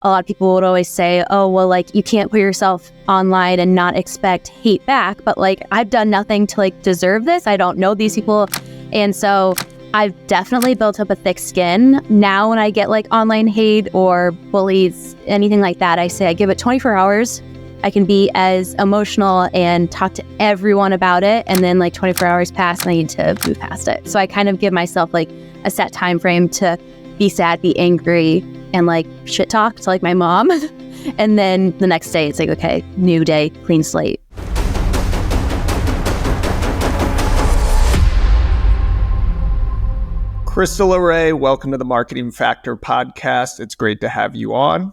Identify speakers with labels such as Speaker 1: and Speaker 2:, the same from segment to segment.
Speaker 1: a lot of people would always say, oh, well, like, you can't put yourself online and not expect hate back. But like, I've done nothing to like deserve this. I don't know these people. And so I've definitely built up a thick skin. Now when I get like online hate or bullies, anything like that, I say I give it 24 hours. I can be as emotional and talk to everyone about it. And then like 24 hours pass and I need to move past it. So I kind of give myself like a set time frame to be sad, be angry, and like shit talk to like my mom. And then the next day it's like, okay, new day, clean slate.
Speaker 2: Krista LeRay, welcome to the Marketing Factor podcast. It's great to have you on.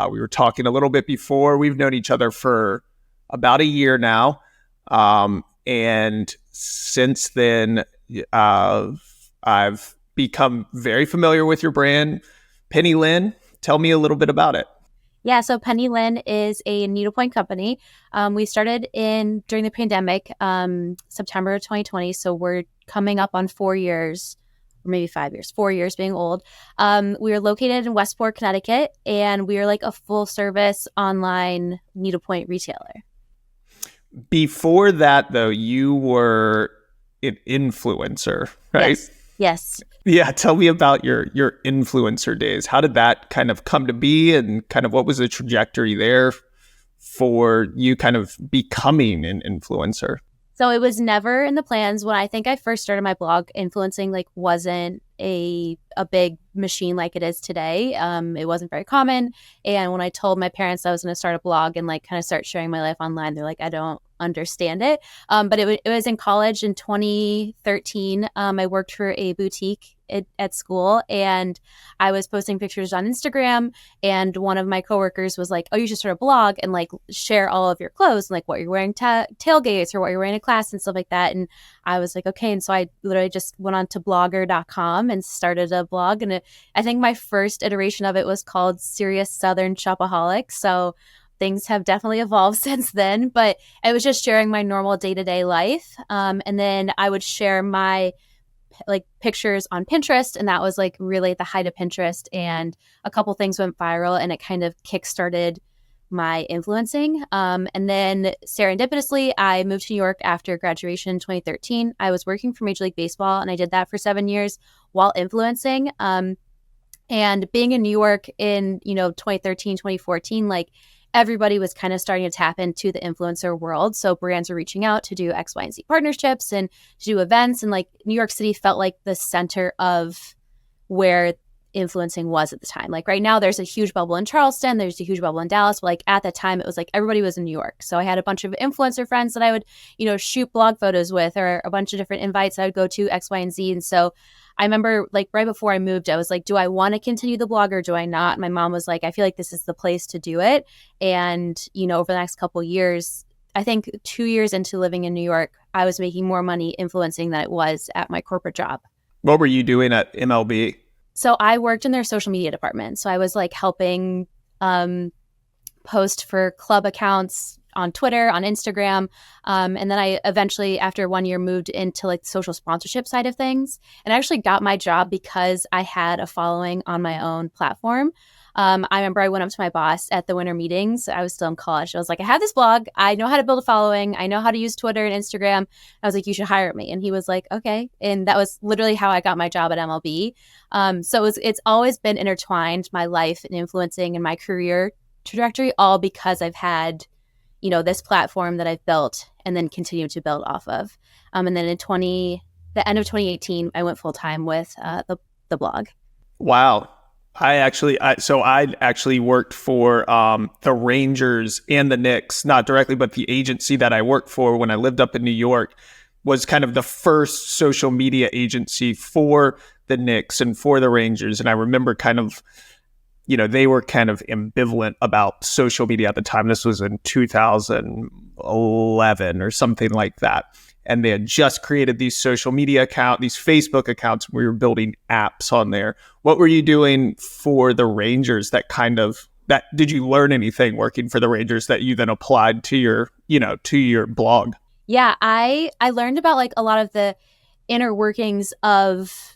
Speaker 2: We were talking a little bit before. We've known each other for about a year now. And since then, I've become very familiar with your brand. Penny Linn, tell me a little bit about it.
Speaker 1: Yeah, so Penny Linn is a needlepoint company. We started during the pandemic, September 2020. So we're coming up on 4 years, or maybe 5 years, 4 years being old. We are located in Westport, Connecticut, and we are like a full service online needlepoint retailer.
Speaker 2: Before that, though, you were an influencer, right?
Speaker 1: Yes.
Speaker 2: Yeah, tell me about your influencer days. How did that kind of come to be, and kind of what was the trajectory there for you kind of becoming an influencer?
Speaker 1: So it was never in the plans. When I think I first started my blog, influencing like wasn't a big machine like it is today. It wasn't very common. And when I told my parents I was going to start a blog and like kind of start sharing my life online, they're like, I don't understand it. But it was in college in 2013. I worked for a boutique at school, and I was posting pictures on Instagram, and one of my coworkers was like, oh, you should start a blog and like share all of your clothes and like what you're wearing tailgates or what you're wearing to class and stuff like that. And I was like, okay. And so I literally just went on to blogger.com and started a blog. And I think my first iteration of it was called Serious Southern Shopaholic. So things have definitely evolved since then, but it was just sharing my normal day-to-day life. And then I would share my like pictures on Pinterest, and that was like really at the height of Pinterest, and a couple things went viral and it kind of kickstarted my influencing. And then serendipitously, I moved to New York after graduation in 2013. I was working for Major League Baseball, and I did that for 7 years while influencing. And being in New York in, 2013, 2014, like everybody was kind of starting to tap into the influencer world. So brands were reaching out to do X, Y, and Z partnerships and to do events. And like New York City felt like the center of where influencing was at the time. Like right now, there's a huge bubble in Charleston. There's a huge bubble in Dallas. But like at that time, it was like everybody was in New York. So I had a bunch of influencer friends that I would, shoot blog photos with, or a bunch of different invites I would go to X, Y, and Z. And so I remember like right before I moved, I was like, do I want to continue the blog or do I not? My mom was like, I feel like this is the place to do it. And, over the next couple of years, I think 2 years into living in New York, I was making more money influencing than it was at my corporate job.
Speaker 2: What were you doing at MLB?
Speaker 1: So I worked in their social media department. So I was like helping post for club accounts on Twitter, on Instagram. And then I eventually, after 1 year, moved into like the social sponsorship side of things. And I actually got my job because I had a following on my own platform. I remember I went up to my boss at the winter meetings. I was still in college. I was like, I have this blog. I know how to build a following. I know how to use Twitter and Instagram. I was like, you should hire me. And he was like, okay. And that was literally how I got my job at MLB. So it's always been intertwined, my life and influencing and my career trajectory, all because I've had this platform that I've built and then continue to build off of. And then the end of 2018, I went full time with the blog.
Speaker 2: Wow. I actually worked for the Rangers and the Knicks, not directly, but the agency that I worked for when I lived up in New York was kind of the first social media agency for the Knicks and for the Rangers. And I remember kind of, they were kind of ambivalent about social media at the time. This was in 2011 or something like that. And they had just created these social media accounts, these Facebook accounts. We were building apps on there. What were you doing for the Rangers did you learn anything working for the Rangers that you then applied to your blog?
Speaker 1: Yeah, I learned about like a lot of the inner workings of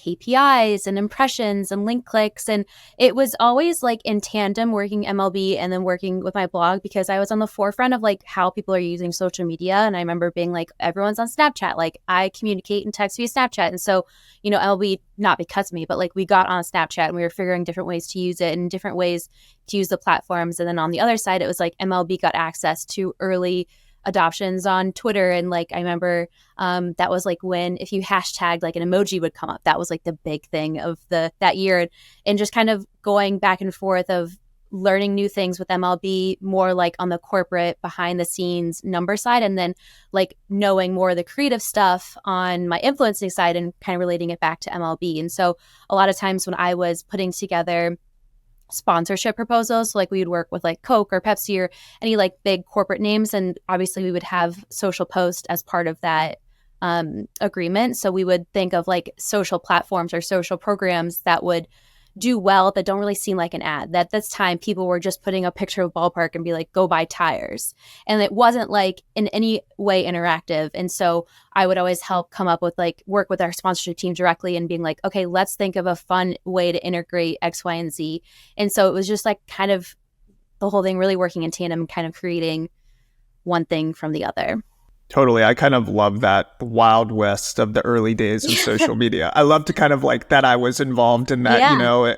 Speaker 1: KPIs and impressions and link clicks. And it was always like in tandem working MLB and then working with my blog, because I was on the forefront of like how people are using social media. And I remember being like, everyone's on Snapchat. Like I communicate and text via Snapchat. And so, MLB, not because of me, but like we got on Snapchat and we were figuring different ways to use it and different ways to use the platforms. And then on the other side, it was like MLB got access to early adoptions on Twitter. And like I remember that was like when if you hashtagged, like an emoji would come up. That was like the big thing of that year. And just kind of going back and forth of learning new things with MLB, more like on the corporate behind the scenes number side, and then like knowing more of the creative stuff on my influencing side and kind of relating it back to MLB. And so a lot of times when I was putting together sponsorship proposals, so like we would work with like Coke or Pepsi or any like big corporate names, and obviously we would have social post as part of that agreement. So we would think of like social platforms or social programs that would do well, that don't really seem like an ad. That this time people were just putting a picture of a ballpark and be like, go buy tires. And it wasn't like in any way interactive. And so I would always help come up with like work with our sponsorship team directly and being like, okay, let's think of a fun way to integrate X, Y, and Z. And so it was just like kind of the whole thing really working in tandem and kind of creating one thing from the other.
Speaker 2: Totally. I kind of love that wild west of the early days of social media. I love to kind of like that I was involved in that,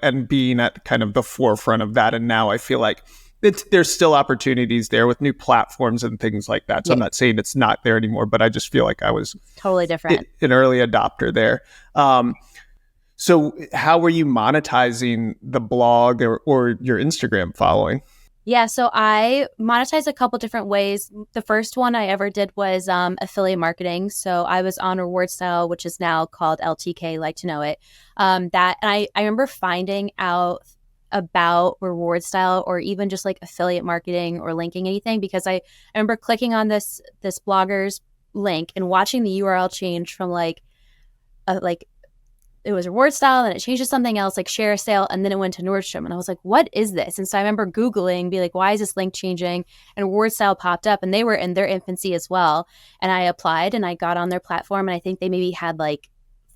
Speaker 2: and being at kind of the forefront of that. And now I feel like there's still opportunities there with new platforms and things like that. So I'm not saying it's not there anymore, but I just feel like I was
Speaker 1: totally different,
Speaker 2: an early adopter there. So how were you monetizing the blog or your Instagram following?
Speaker 1: Yeah, so I monetized a couple different ways. The first one I ever did was affiliate marketing. So I was on Reward Style, which is now called LTK, like to know it. And I remember finding out about Reward Style or even just like affiliate marketing or linking anything, because I remember clicking on this blogger's link and watching the URL change from like it was Reward Style, and it changed to something else, like share a sale, and then it went to Nordstrom. And I was like, what is this? And so I remember Googling, be like, why is this link changing? And Reward Style popped up, and they were in their infancy as well. And I applied, and I got on their platform, and I think they maybe had like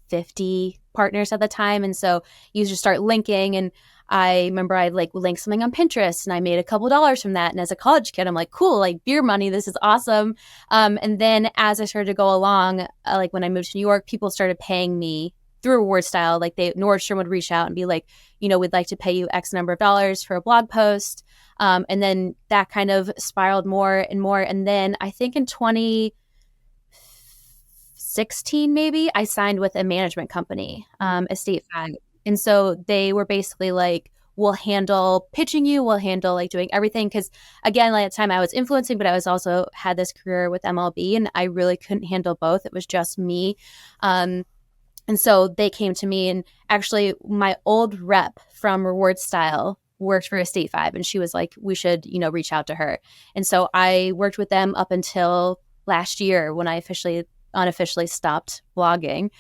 Speaker 1: 50 partners at the time. And so you just start linking. And I remember I like linked something on Pinterest, and I made a couple dollars from that. And as a college kid, I'm like, cool, like beer money, this is awesome. And then as I started to go along, like when I moved to New York, people started paying me through Reward Style. Like Nordstrom would reach out and be like, we'd like to pay you X number of dollars for a blog post. And then that kind of spiraled more and more. And then I think in 2016, maybe, I signed with a management company, Estate Fag. And so they were basically like, we'll handle pitching you, we'll handle like doing everything. Because again, like at the time I was influencing, but I was also had this career with MLB, and I really couldn't handle both. It was just me. And so they came to me, and actually my old rep from Reward Style worked for Estate 5, and she was like, we should, reach out to her. And so I worked with them up until last year when I unofficially stopped blogging,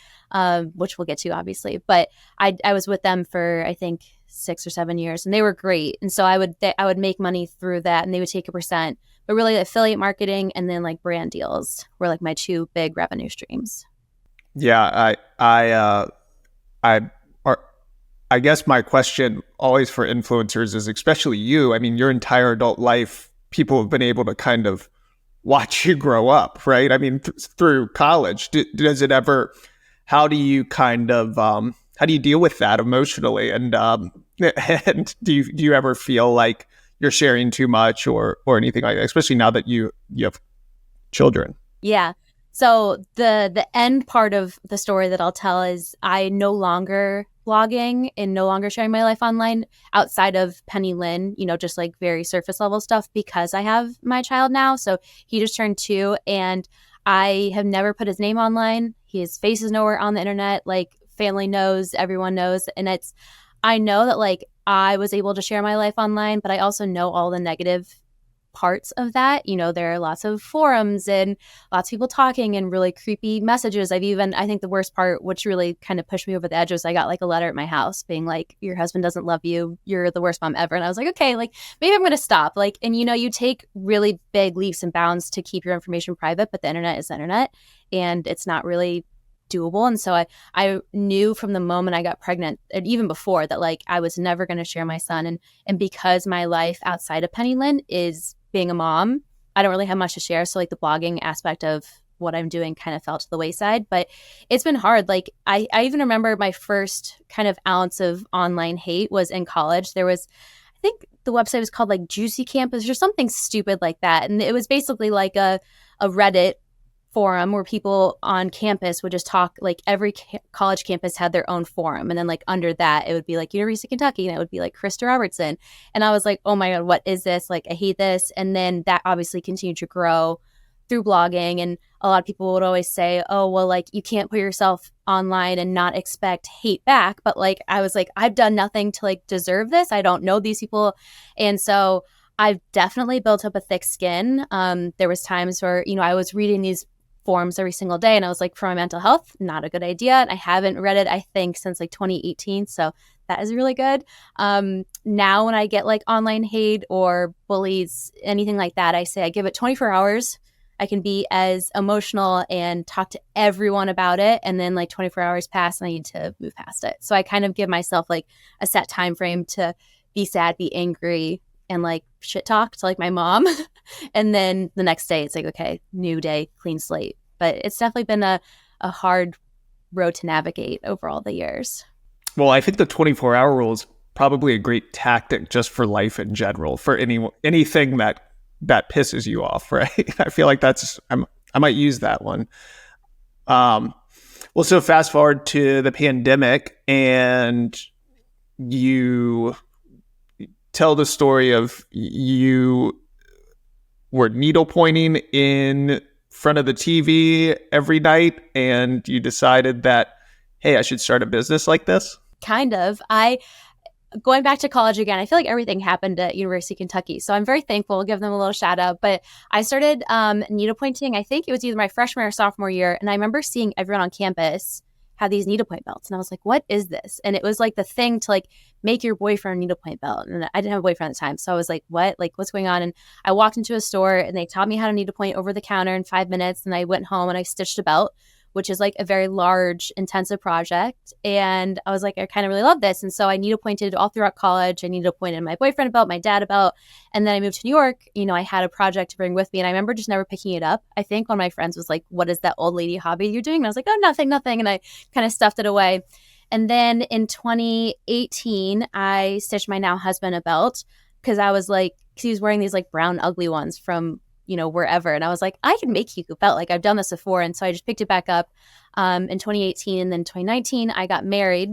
Speaker 1: which we'll get to obviously. But I was with them for, I think, 6 or 7 years, and they were great. And so I would make money through that, and they would take a percent. But really affiliate marketing and then like brand deals were like my two big revenue streams.
Speaker 2: Yeah, I guess my question always for influencers is, especially you, I mean, your entire adult life, people have been able to kind of watch you grow up, right? I mean, through college. Does it ever, how do you kind of, how do you deal with that emotionally? And and do you ever feel like you're sharing too much or anything like that, especially now that you have children?
Speaker 1: Yeah. So the end part of the story that I'll tell is I no longer blogging and no longer sharing my life online outside of Penny Linn, just like very surface level stuff, because I have my child now. So he just turned 2, and I have never put his name online. His face is nowhere on the internet. Like family knows, everyone knows. And I know that like I was able to share my life online, but I also know all the negative parts of that. There are lots of forums and lots of people talking and really creepy messages. I think the worst part, which really kind of pushed me over the edge, was I got like a letter at my house being like, your husband doesn't love you, you're the worst mom ever. And I was like, okay, like maybe I'm going to stop. Like, and you take really big leaps and bounds to keep your information private, but the internet is the internet, and it's not really doable. And so I knew from the moment I got pregnant, and even before that, like I was never going to share my son. And because my life outside of Penny Linn is being a mom, I don't really have much to share. So like the blogging aspect of what I'm doing kind of fell to the wayside, but it's been hard. Like I even remember my first kind of ounce of online hate was in college. There was, I think the website was called like Juicy Campus or something stupid like that. And it was basically like a Reddit forum where people on campus would just talk. Like every college campus had their own forum, and then like under that it would be like University of Kentucky, and it would be like Krista Robertson. And I was like, oh my god, what is this? Like I hate this. And then that obviously continued to grow through blogging, and a lot of people would always say, oh well, like you can't put yourself online and not expect hate back. But like I was like, I've done nothing to like deserve this. I don't know these people. And so I've definitely built up a thick skin. There was times where, you know, I was reading these forums every single day, and I was like, for my mental health, not a good idea. And I haven't read it, I think, since like 2018. So that is really good. Now when I get like online hate or bullies, anything like that, I say I give it 24 hours. I can be as emotional and talk to everyone about it. And then like 24 hours pass and I need to move past it. So I kind of give myself like a set time frame to be sad, be angry, and like shit talk to like my mom. And then the next day it's like, okay, new day, clean slate. But it's definitely been a hard road to navigate over all the years.
Speaker 2: Well, I think the 24-hour rule is probably a great tactic just for life in general, for anything that pisses you off, right? I feel like I might use that one. Well, so fast forward to the pandemic, and you tell the story of you were needle pointing in front of the TV every night, and you decided that, hey, I should start a business like this.
Speaker 1: Kind of. Going back to college again, I feel like everything happened at University of Kentucky. So I'm very thankful. I'll give them a little shout out. But I started needlepointing, I think it was either my freshman or sophomore year. And I remember seeing everyone on campus have these needlepoint belts. And I was like, what is this? And it was like the thing to like make your boyfriend a needlepoint belt. And I didn't have a boyfriend at the time. So I was like, what? Like, what's going on? And I walked into a store and they taught me how to needlepoint over the counter in 5 minutes. And I went home and I stitched a belt, which is like a very large, intensive project. And I was like, I kind of really love this. And so I needlepointed all throughout college. I needlepointed my boyfriend a belt, my dad a belt. And then I moved to New York. You know, I had a project to bring with me. And I remember just never picking it up. I think one of my friends was like, what is that old lady hobby you're doing? And I was like, oh, nothing. And I kind of stuffed it away. And then in 2018, I stitched my now husband a belt because I was like, because he was wearing these like brown ugly ones from, you know, wherever. And I was like, I can make you a belt. Like I've done this before. And so I just picked it back up in 2018. And then 2019, I got married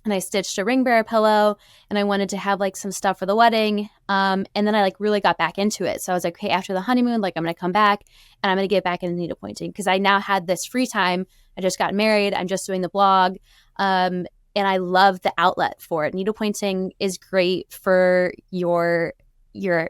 Speaker 1: and I stitched a ring bearer pillow, and I wanted to have like some stuff for the wedding. And then I like really got back into it. So I was like, okay, after the honeymoon, like I'm going to come back and I'm going to get back into needlepointing because I now had this free time. I just got married. I'm just doing the blog. And I love the outlet for it. Needlepointing is great for your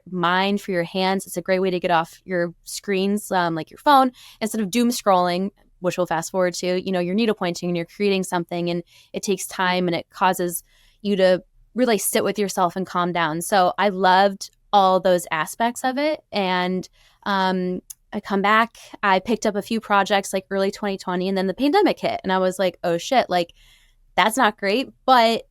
Speaker 1: mind, for your hands. It's a great way to get off your screens, like your phone, instead of doom scrolling, which we'll fast forward to. You know, you're needlepointing and you're creating something, and it takes time and it causes you to really sit with yourself and calm down. So I loved all those aspects of it. And I come back, I picked up a few projects like early 2020, and then the pandemic hit, and I was like, oh shit, like that's not great. But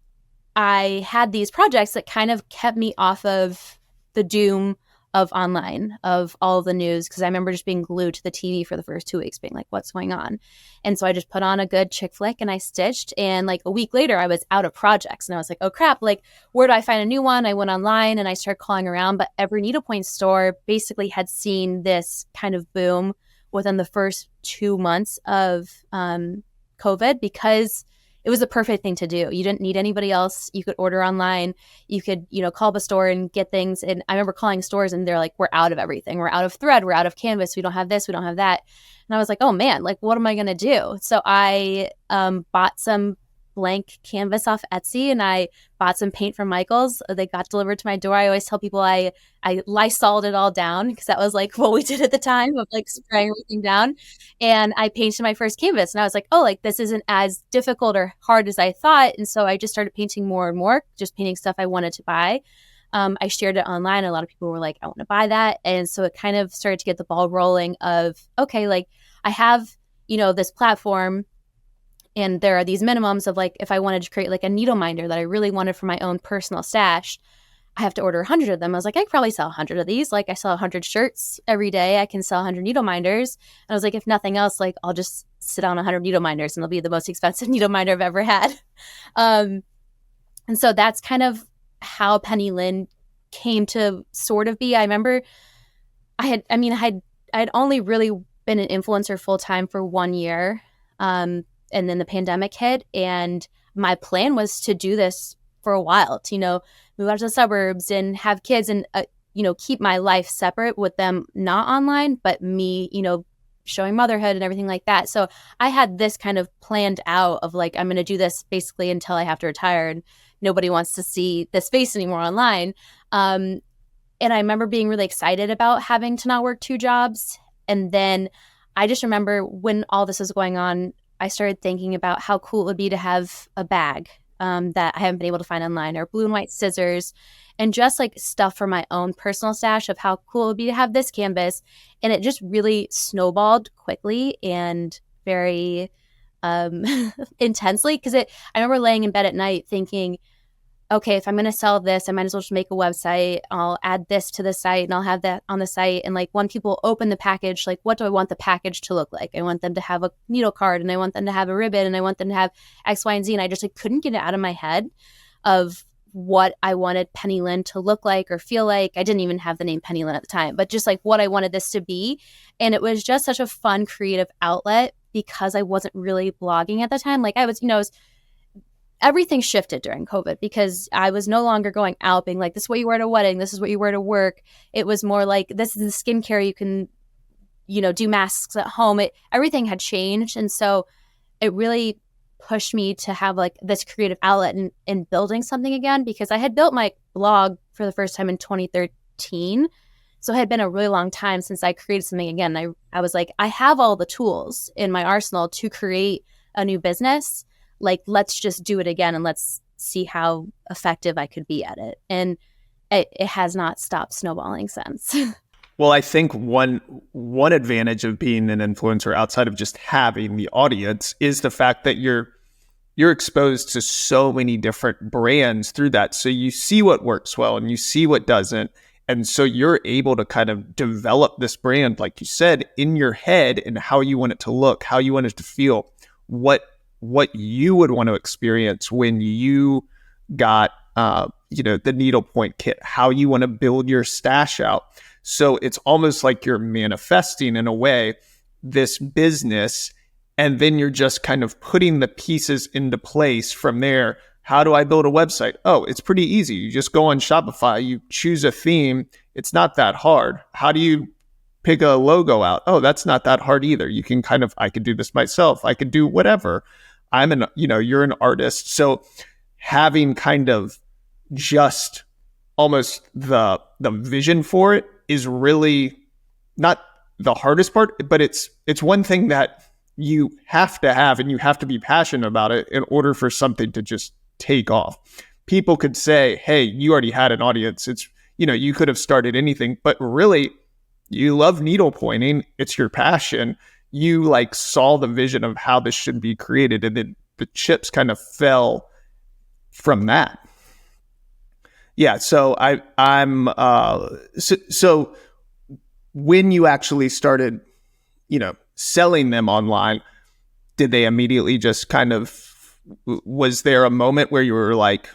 Speaker 1: I had these projects that kind of kept me off of the doom of online, of all the news, because I remember just being glued to the TV for the first 2 weeks, being like, what's going on? And so I just put on a good chick flick and I stitched. And like a week later, I was out of projects. And I was like, oh crap, like where do I find a new one? I went online and I started calling around, but every needlepoint store basically had seen this kind of boom within the first 2 months of COVID, because it was the perfect thing to do. You didn't need anybody else. You could order online. You could, you know, call the store and get things. And I remember calling stores and they're like, we're out of everything. We're out of thread. We're out of canvas. We don't have this. We don't have that. And I was like, oh man, like, what am I going to do? So I bought some blank canvas off Etsy and I bought some paint from Michael's. They got delivered to my door. I always tell people I Lysoled it all down because that was like what we did at the time of like spraying everything down. And I painted my first canvas and I was like, oh, like this isn't as difficult or hard as I thought. And so I just started painting more and more, just painting stuff I wanted to buy. I shared it online. A lot of people were like, I want to buy that. And so it kind of started to get the ball rolling of, okay, like I have, you know, this platform. And there are these minimums of like, if I wanted to create like a needle minder that I really wanted for my own personal stash, I have to order 100 of them. I was like, I could probably sell 100 of these. Like I sell 100 shirts every day. I can sell 100 needle minders. And I was like, if nothing else, like I'll just sit on 100 needle minders and they'll be the most expensive needle minder I've ever had. Um, and so that's kind of how Penny Linn came to sort of be. I remember I'd only really been an influencer full time for 1 year. And then the pandemic hit, and my plan was to do this for a while, to, move out to the suburbs and have kids and, keep my life separate with them, not online, but me, showing motherhood and everything like that. So I had this kind of planned out of like, I'm going to do this basically until I have to retire, and nobody wants to see this face anymore online. And I remember being really excited about having to not work 2 jobs. And then I just remember when all this was going on, I started thinking about how cool it would be to have a bag that I haven't been able to find online, or blue and white scissors, and just like stuff for my own personal stash of how cool it would be to have this canvas. And it just really snowballed quickly and very intensely, because I remember laying in bed at night thinking, okay, if I'm going to sell this, I might as well just make a website. I'll add this to the site and I'll have that on the site. And like when people open the package, like what do I want the package to look like? I want them to have a needle card, and I want them to have a ribbon, and I want them to have X, Y, and Z. And I just like couldn't get it out of my head of what I wanted Penny Linn to look like or feel like. I didn't even have the name Penny Linn at the time, but just like what I wanted this to be. And it was just such a fun creative outlet because I wasn't really blogging at the time. Like I was, everything shifted during COVID because I was no longer going out being like, this is what you wear to a wedding, this is what you wear to work. It was more like, this is the skincare you can, do masks at home. Everything had changed. And so it really pushed me to have like this creative outlet in building something again, because I had built my blog for the first time in 2013. So it had been a really long time since I created something again. I was like, I have all the tools in my arsenal to create a new business. Like, let's just do it again and let's see how effective I could be at it. And it has not stopped snowballing since.
Speaker 2: Well, I think one advantage of being an influencer outside of just having the audience is the fact that you're exposed to so many different brands through that. So you see what works well and you see what doesn't. And so you're able to kind of develop this brand, like you said, in your head and how you want it to look, how you want it to feel, what you would want to experience when you got, the needlepoint kit, how you want to build your stash out. So it's almost like you're manifesting in a way this business, and then you're just kind of putting the pieces into place from there. How do I build a website? Oh, it's pretty easy. You just go on Shopify, you choose a theme. It's not that hard. How do you pick a logo out? Oh, that's not that hard either. You can I could do this myself. I could do whatever. You're an artist. So having kind of just almost the vision for it is really not the hardest part, but it's one thing that you have to have, and you have to be passionate about it in order for something to just take off. People could say, hey, you already had an audience. It's, you could have started anything, but really you love needle pointing. It's your passion. You saw the vision of how this should be created, and then the chips kind of fell from that. Yeah. So so when you actually started, selling them online, did they immediately just was there a moment where you were like,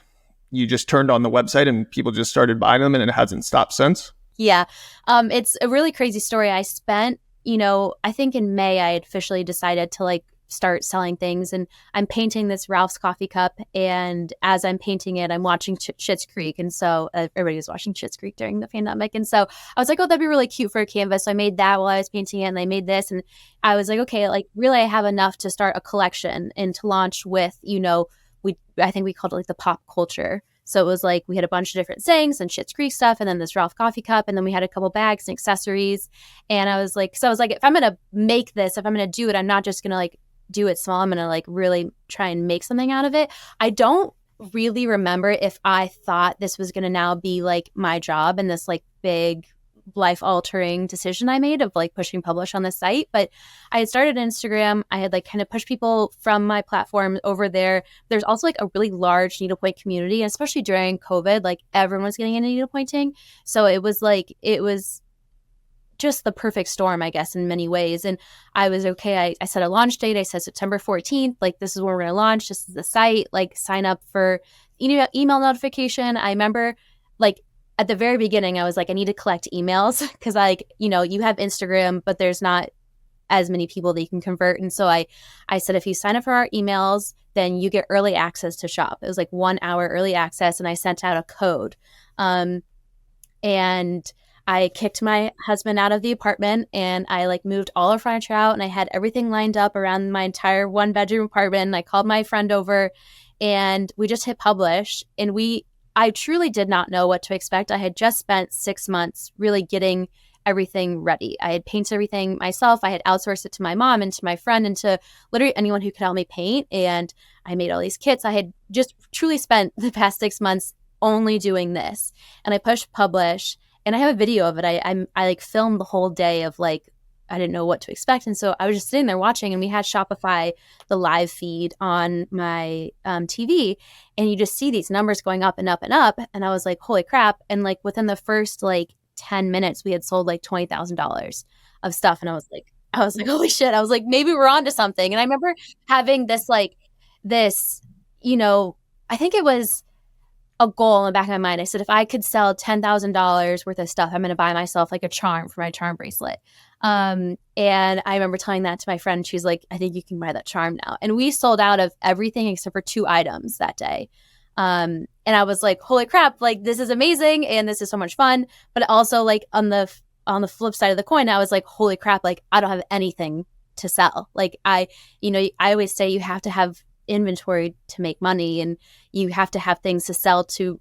Speaker 2: you just turned on the website and people just started buying them and it hasn't stopped since?
Speaker 1: Yeah. It's a really crazy story. I spent, I think in May I had officially decided to start selling things, and I'm painting this Ralph's coffee cup, and as I'm painting it, I'm watching Schitt's Creek, and so everybody was watching Schitt's Creek during the pandemic, and so I was like, oh, that'd be really cute for a canvas. So I made that while I was painting it, and I made this, and I was like, okay, really I have enough to start a collection and to launch with, I think we called it the pop culture. So it was we had a bunch of different sayings and Schitt's Creek stuff, and then this Ralph coffee cup, and then we had a couple bags and accessories. And I was like, if I'm going to make this, if I'm going to do it, I'm not just going to do it small. I'm going to really try and make something out of it. I don't really remember if I thought this was going to now be my job and this big life-altering decision I made of like pushing publish on the site. But I had started Instagram. I had like kind of pushed people from my platform over there. There's also like a really large needlepoint community, and especially during COVID, like everyone was getting into needlepointing. So it was just the perfect storm, I guess, in many ways. And I was okay. I set a launch date. I said September 14th. Like, this is when we're going to launch. This is the site. Like, sign up for email notification. I remember, like, at the very beginning, I was like, I need to collect emails because, like, you have Instagram, but there's not as many people that you can convert. And so I said, if you sign up for our emails, then you get early access to shop. It was like 1 hour early access. And I sent out a code. And I kicked my husband out of the apartment, and I like moved all our furniture out, and I had everything lined up around my entire 1-bedroom apartment. And I called my friend over, and we just hit publish. And I truly did not know what to expect. I had just spent 6 months really getting everything ready. I had painted everything myself. I had outsourced it to my mom and to my friend and to literally anyone who could help me paint. And I made all these kits. I had just truly spent the past 6 months only doing this. And I pushed publish. And I have a video of it. I like filmed the whole day of like, I didn't know what to expect. And so I was just sitting there watching, and we had Shopify, the live feed on my TV. And you just see these numbers going up and up and up. And I was like, holy crap. And like within the first like 10 minutes, we had sold like $20,000 of stuff. And I was like, holy shit. I was like, maybe we're on to something. And I remember having this, I think it was a goal in the back of my mind. I said, if I could sell $10,000 worth of stuff, I'm going to buy myself like a charm for my charm bracelet. And I remember telling that to my friend. She's like, I think you can buy that charm now. And we sold out of everything except for 2 items that day. And I was like, holy crap, like this is amazing. And this is so much fun. But also like on the flip side of the coin, I was like, holy crap, like I don't have anything to sell. Like I always say you have to have inventory to make money, and you have to have things to sell to,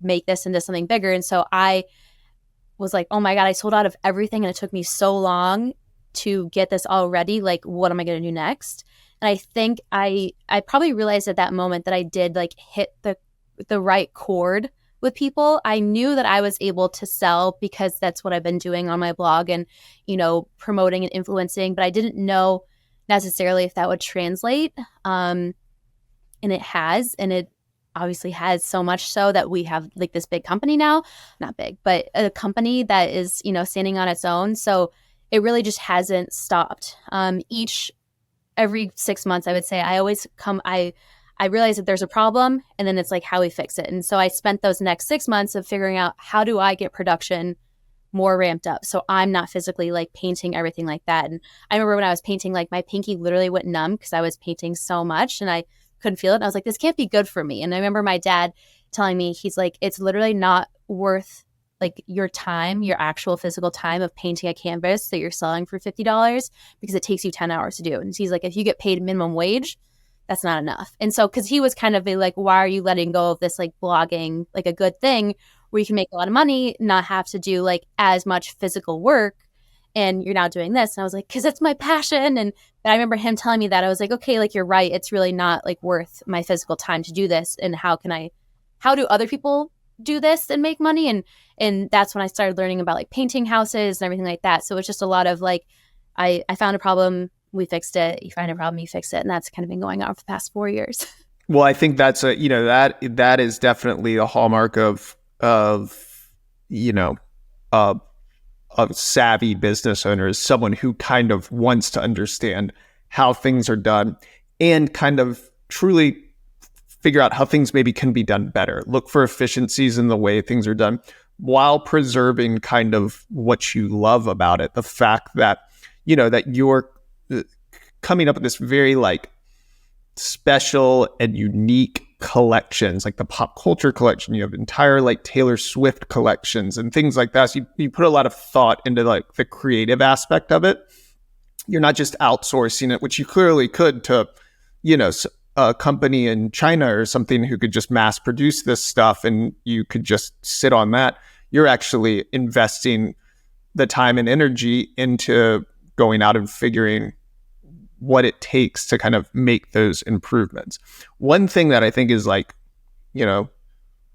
Speaker 1: make this into something bigger. And so I was like, oh my God, I sold out of everything. And it took me so long to get this all ready. Like, what am I going to do next? And I think I probably realized at that moment that I did like hit the right chord with people. I knew that I was able to sell because that's what I've been doing on my blog and, promoting and influencing, but I didn't know necessarily if that would translate. And it has, and it obviously has, so much so that we have like this big company now, not big, but a company that is, standing on its own. So it really just hasn't stopped. Every 6 months, I would say, I realize that there's a problem, and then it's like how we fix it. And so I spent those next 6 months of figuring out, how do I get production more ramped up so I'm not physically like painting everything like that. And I remember when I was painting, like my pinky literally went numb because I was painting so much and I couldn't feel it. And I was like, this can't be good for me. And I remember my dad telling me, he's like, it's literally not worth like your time, your actual physical time of painting a canvas that you're selling for $50 because it takes you 10 hours to do. And he's like, if you get paid minimum wage, that's not enough. And so, because he was kind of like, why are you letting go of this like blogging, like a good thing where you can make a lot of money, not have to do like as much physical work, and you're now doing this? And I was like, because it's my passion. And I remember him telling me that. I was like, okay, like you're right. It's really not like worth my physical time to do this. And how do other people do this and make money? And that's when I started learning about like painting houses and everything like that. So it's just a lot of like, I found a problem, we fixed it. You find a problem, you fix it. And that's kind of been going on for the past 4 years.
Speaker 2: Well, I think that's that is definitely a hallmark of a savvy business owner, is someone who kind of wants to understand how things are done and kind of truly figure out how things maybe can be done better. Look for efficiencies in the way things are done while preserving kind of what you love about it. The fact that, that you're coming up with this very like special and unique collections, like the pop culture collection. You have entire like Taylor Swift collections and things like that. So you put a lot of thought into like the creative aspect of it. You're not just outsourcing it, which you clearly could to, a company in China or something who could just mass produce this stuff and you could just sit on that. You're actually investing the time and energy into going out and figuring what it takes to kind of make those improvements. One thing that I think is like,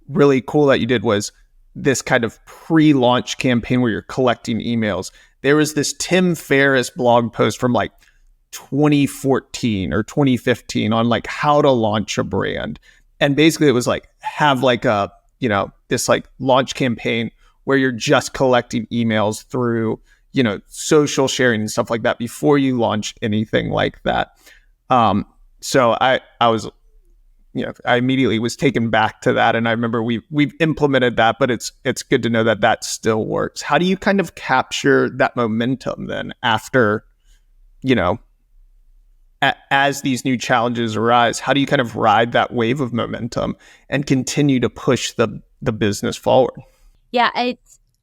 Speaker 2: really cool that you did was this kind of pre-launch campaign where you're collecting emails. There was this Tim Ferriss blog post from like 2014 or 2015 on like how to launch a brand. And basically it was like, have like a, this like launch campaign where you're just collecting emails through, social sharing and stuff like that before you launch anything like that. So I was, I immediately was taken back to that. And I remember we've implemented that, but it's good to know that that still works. How do you kind of capture that momentum then after, as these new challenges arise? How do you kind of ride that wave of momentum and continue to push the business forward?
Speaker 1: Yeah,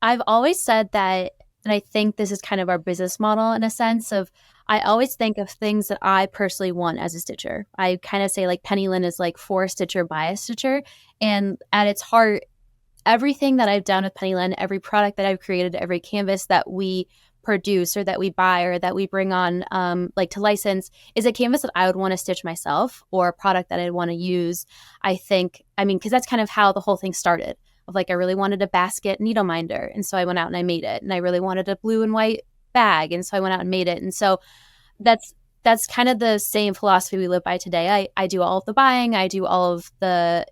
Speaker 1: I've always said that, and I think this is kind of our business model in a sense of, I always think of things that I personally want as a stitcher. I kind of say like Penny Linn is like for a stitcher by a stitcher. And at its heart, everything that I've done with Penny Linn, every product that I've created, every canvas that we produce or that we buy or that we bring on like to license is a canvas that I would want to stitch myself or a product that I'd want to use. Because that's kind of how the whole thing started. Of like, I really wanted a basket needle minder. And so I went out and I made it. And I really wanted a blue and white bag. And so I went out and made it. And so that's kind of the same philosophy we live by today. I do all of the buying. I do all of the,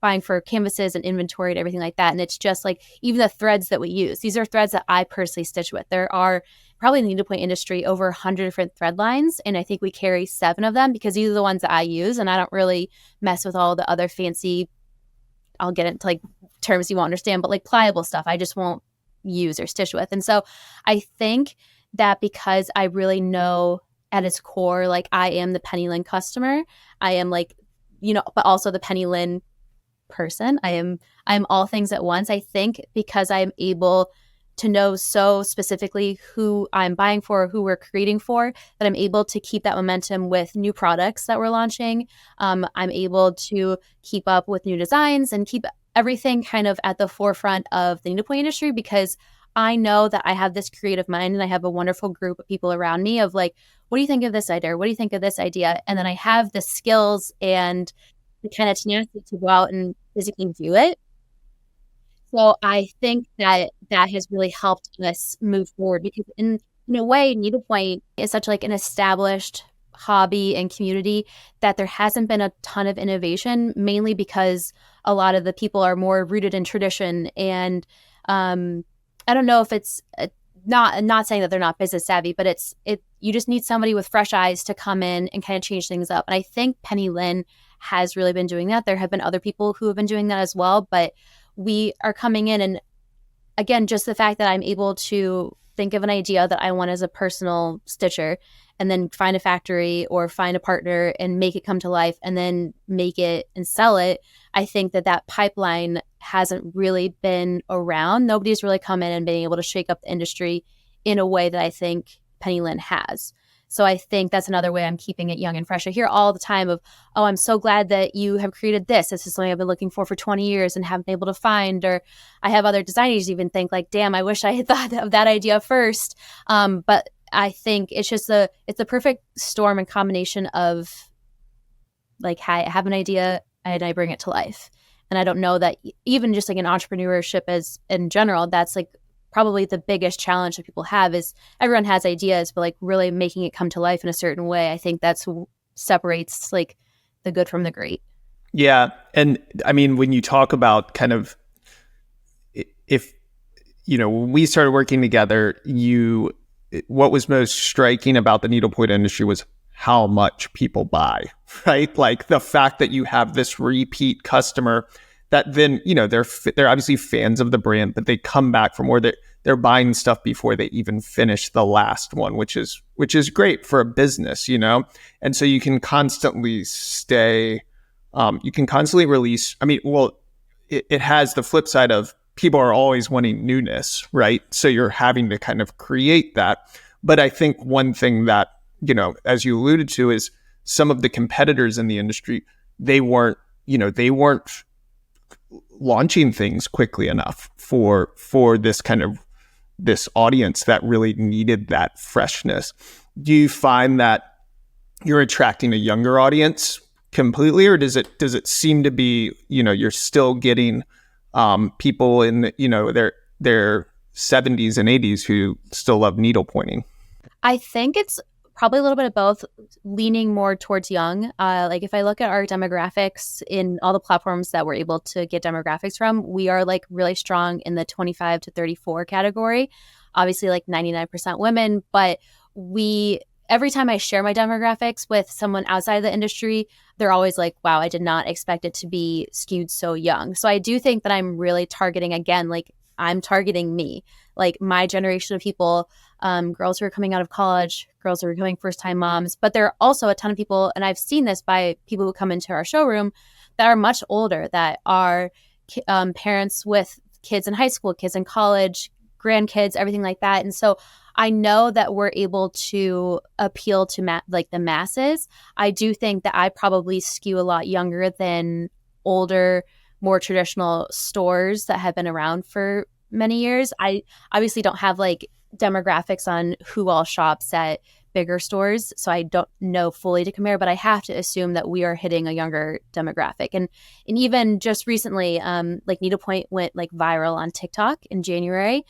Speaker 1: buying for canvases and inventory and everything like that. And it's just like, even the threads that we use, these are threads that I personally stitch with. There are probably in the needlepoint industry over 100 different thread lines. And I think we carry 7 of them because these are the ones that I use. And I don't really mess with all the other fancy, I'll get into like terms you won't understand, but like pliable stuff, I just won't use or stitch with. And so I think that because I really know at its core, like I am the Penny Linn customer, I am like, but also the Penny Linn person. I'm all things at once. I think because I'm able to know so specifically who I'm buying for, who we're creating for, that I'm able to keep that momentum with new products that we're launching. I'm able to keep up with new designs and keep everything kind of at the forefront of the needlepoint industry because I know that I have this creative mind and I have a wonderful group of people around me of like, what do you think of this idea? What do you think of this idea? And then I have the skills and the kind of tenacity to go out and physically do it. So I think that has really helped us move forward because in a way, needlepoint is such like an established hobby and community that there hasn't been a ton of innovation, mainly because a lot of the people are more rooted in tradition. And I don't know if it's not saying that they're not business savvy, but you just need somebody with fresh eyes to come in and kind of change things up. And I think Penny Linn has really been doing that. There have been other people who have been doing that as well, but we are coming in, and again, just the fact that I'm able to think of an idea that I want as a personal stitcher and then find a factory or find a partner and make it come to life and then make it and sell it. I think that pipeline hasn't really been around. Nobody's really come in and been able to shake up the industry in a way that I think Penny Linn has. So I think that's another way I'm keeping it young and fresh. I hear all the time of, oh, I'm so glad that you have created this. This is something I've been looking for 20 years and haven't been able to find. Or I have other designers even think like, damn, I wish I had thought of that idea first. But I think it's just it's a perfect storm and combination of like, I have an idea and I bring it to life. And I don't know that even just like an entrepreneurship as in general, that's like probably the biggest challenge that people have is everyone has ideas, but like really making it come to life in a certain way. I think that's what separates like the good from the great.
Speaker 2: Yeah. And I mean, when you talk about kind of, if, when we started working together, what was most striking about the needlepoint industry was how much people buy, right? Like the fact that you have this repeat customer that then, they're obviously fans of the brand, but they come back for more. They're buying stuff before they even finish the last one, which is great for a business, And so you can constantly you can constantly release. I mean, well, it has the flip side of people are always wanting newness, right? So you're having to kind of create that. But I think one thing that, as you alluded to, is some of the competitors in the industry, they weren't launching things quickly enough for this kind of this audience that really needed that freshness. Do you find that you're attracting a younger audience completely, or does it seem to be, you're still getting people in, their 70s and 80s who still love needlepointing?
Speaker 1: I think it's probably a little bit of both, leaning more towards young. Like if I look at our demographics in all the platforms that we're able to get demographics from, we are like really strong in the 25 to 34 category. Obviously, like 99% women, but every time I share my demographics with someone outside of the industry, they're always like, wow, I did not expect it to be skewed so young. So I do think that I'm really targeting, again, like I'm targeting me, like my generation of people, girls who are coming out of college, girls who are becoming first-time moms. But there are also a ton of people, and I've seen this by people who come into our showroom that are much older, that are parents with kids in high school, kids in college, grandkids, everything like that. And so I know that we're able to appeal to like the masses. I do think that I probably skew a lot younger than older, more traditional stores that have been around for many years. I obviously don't have like demographics on who all shops at bigger stores, so I don't know fully to compare, but I have to assume that we are hitting a younger demographic. And even just recently, like needlepoint went like viral on TikTok in January,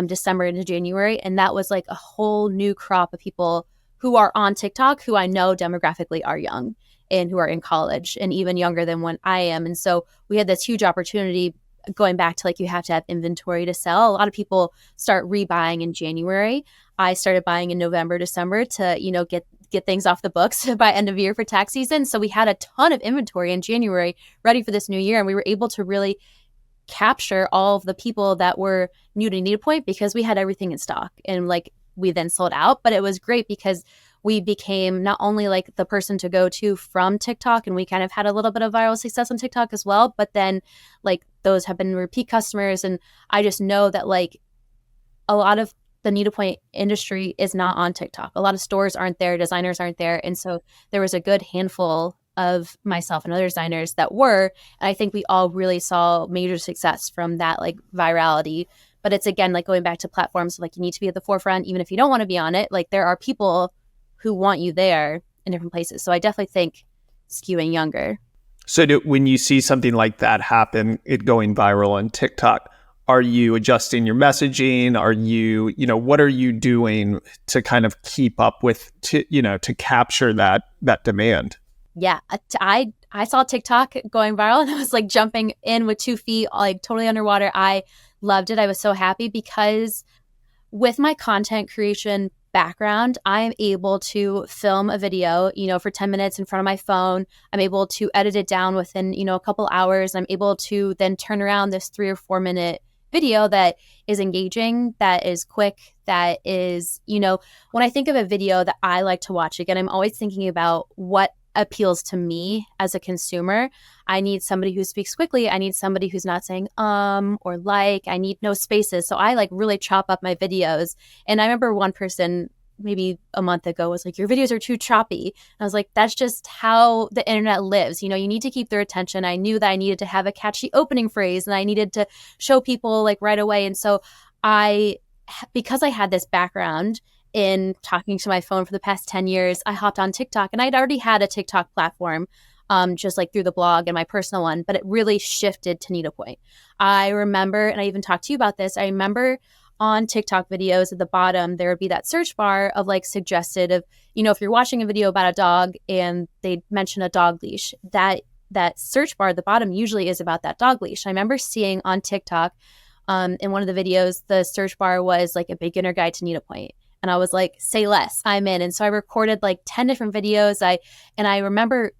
Speaker 1: December into January, and that was like a whole new crop of people who are on TikTok who I know demographically are young and who are in college and even younger than when I am. And so we had this huge opportunity, going back to like you have to have inventory to sell. A lot of people start rebuying in January. I started buying in November, December to, get things off the books by end of year for tax season. So we had a ton of inventory in January ready for this new year. And we were able to really capture all of the people that were new to needlepoint because we had everything in stock, and like we then sold out. But it was great because we became not only like the person to go to from TikTok, and we kind of had a little bit of viral success on TikTok as well, but then like those have been repeat customers. And I just know that like a lot of the needlepoint industry is not on TikTok. A lot of stores aren't there, designers aren't there. And so there was a good handful of myself and other designers that were, and I think we all really saw major success from that like virality. But it's again, like going back to platforms, like you need to be at the forefront, even if you don't want to be on it. Like there are people who want you there in different places. So I definitely think skewing younger.
Speaker 2: So when you see something like that happen, it going viral on TikTok, are you adjusting your messaging? Are you, what are you doing to kind of keep up with, to capture that demand?
Speaker 1: Yeah, I saw TikTok going viral and I was like jumping in with 2 feet, like totally underwater. I loved it. I was so happy because with my content creation background, I'm able to film a video, for 10 minutes in front of my phone. I'm able to edit it down within, a couple hours. I'm able to then turn around this 3 or 4 minute video that is engaging, that is quick, that is, when I think of a video that I like to watch, again, I'm always thinking about what appeals to me as a consumer. I need somebody who speaks quickly. I need somebody who's not saying or like. I need no spaces. So I like really chop up my videos. And I remember one person maybe a month ago was like, your videos are too choppy. And I was like, that's just how the internet lives. You need to keep their attention. I knew that I needed to have a catchy opening phrase and I needed to show people like right away. And so because I had this background in talking to my phone for the past 10 years, I hopped on TikTok, and I'd already had a TikTok platform, just like through the blog and my personal one, but it really shifted to needlepoint. I remember, and I even talked to you about this, I remember on TikTok videos at the bottom, there would be that search bar of like suggested of, if you're watching a video about a dog and they mention a dog leash, that search bar at the bottom usually is about that dog leash. I remember seeing on TikTok, in one of the videos, the search bar was like a beginner guide to needlepoint. And I was like, say less, I'm in. And so I recorded like 10 different videos. I remember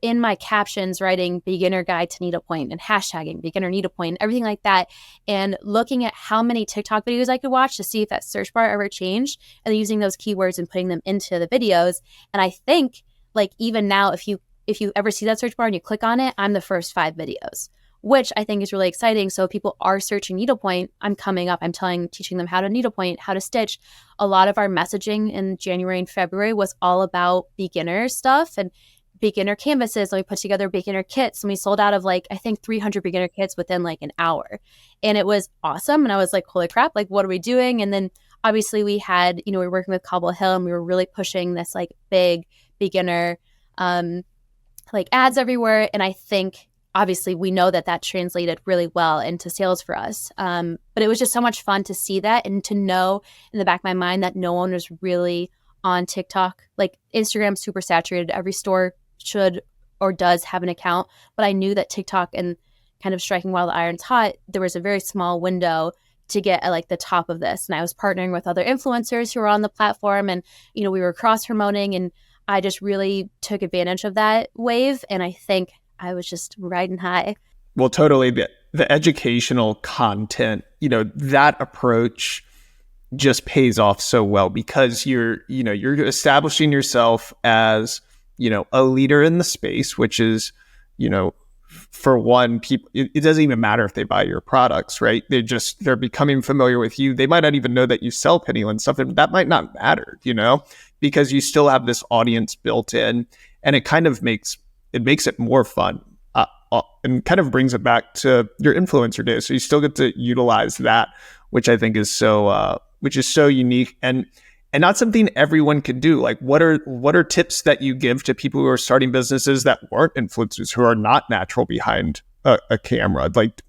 Speaker 1: in my captions writing beginner guide to needlepoint and hashtagging beginner needlepoint, everything like that. And looking at how many TikTok videos I could watch to see if that search bar ever changed, and then using those keywords and putting them into the videos. And I think like even now, if you ever see that search bar and you click on it, I'm the first 5 videos, which I think is really exciting. So if people are searching needlepoint, I'm coming up, I'm teaching them how to needlepoint, how to stitch. A lot of our messaging in January and February was all about beginner stuff and beginner canvases. And we put together beginner kits, and we sold out of like, I think 300 beginner kits within like an hour. And it was awesome. And I was like, holy crap, like what are we doing? And then obviously we had, we were working with Cobble Hill, and we were really pushing this like big beginner, like ads everywhere. And I think obviously we know that that translated really well into sales for us. But it was just so much fun to see that and to know in the back of my mind that no one was really on TikTok. Like Instagram's super saturated. Every store should or does have an account. But I knew that TikTok and kind of striking while the iron's hot, there was a very small window to get at like the top of this. And I was partnering with other influencers who were on the platform, and, you know, we were cross promoting, and I just really took advantage of that wave. And I think I was just riding high.
Speaker 2: Well, totally. The educational content, you know, that approach just pays off so well because you're establishing yourself as, you know, a leader in the space, which is, you know, for one, people, it doesn't even matter if they buy your products, right? They're becoming familiar with you. They might not even know that you sell Penny Linn stuff, and that might not matter, you know, because you still have this audience built in, and it kind of makes it more fun, and kind of brings it back to your influencer days. So you still get to utilize that, which I think is so unique and not something everyone can do. Like, what are tips that you give to people who are starting businesses that weren't influencers, who are not natural behind a camera? Like,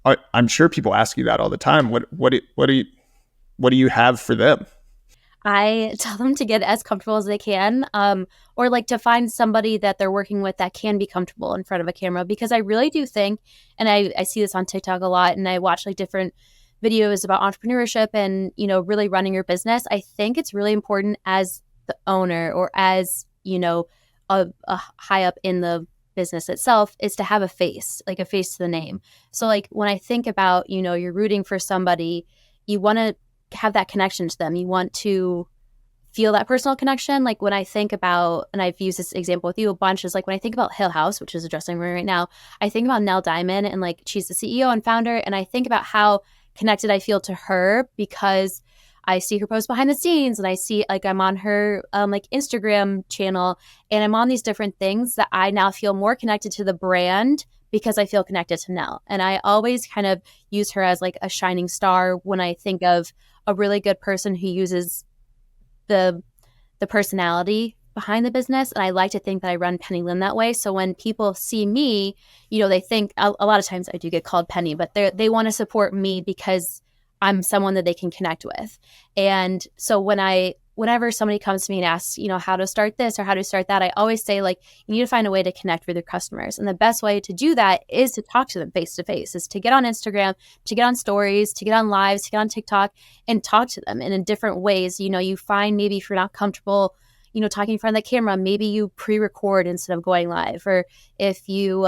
Speaker 2: I'm sure people ask you that all the time. What do you have for them?
Speaker 1: I tell them to get as comfortable as they can, or like to find somebody that they're working with that can be comfortable in front of a camera. Because I really do think, and I see this on TikTok a lot, and I watch like different videos about entrepreneurship and, you know, really running your business. I think it's really important as the owner or as, you know, a high up in the business itself is to have a face, like a face to the name. So like when I think about, you know, you're rooting for somebody, you want to have that connection to them. You want to feel that personal connection. Like when I think about, and I've used this example with you a bunch, is like when I think about Hill House, which is a dressing room right now, I think about Nell Diamond, and like she's the CEO and founder. And I think about how connected I feel to her because I see her post behind the scenes, and I see like I'm on her like Instagram channel, and I'm on these different things that I now feel more connected to the brand because I feel connected to Nell. And I always kind of use her as like a shining star when I think of a really good person who uses the personality behind the business. And I like to think that I run Penny Linn that way. So when people see me, you know, they think a lot of times I do get called Penny, but they want to support me because I'm someone that they can connect with. And so whenever somebody comes to me and asks, you know, how to start this or how to start that, I always say, like, you need to find a way to connect with your customers. And the best way to do that is to talk to them face to face, is to get on Instagram, to get on stories, to get on lives, to get on TikTok and talk to them. And in different ways, you know, you find maybe if you're not comfortable, you know, talking in front of the camera, maybe you pre-record instead of going live. Or if you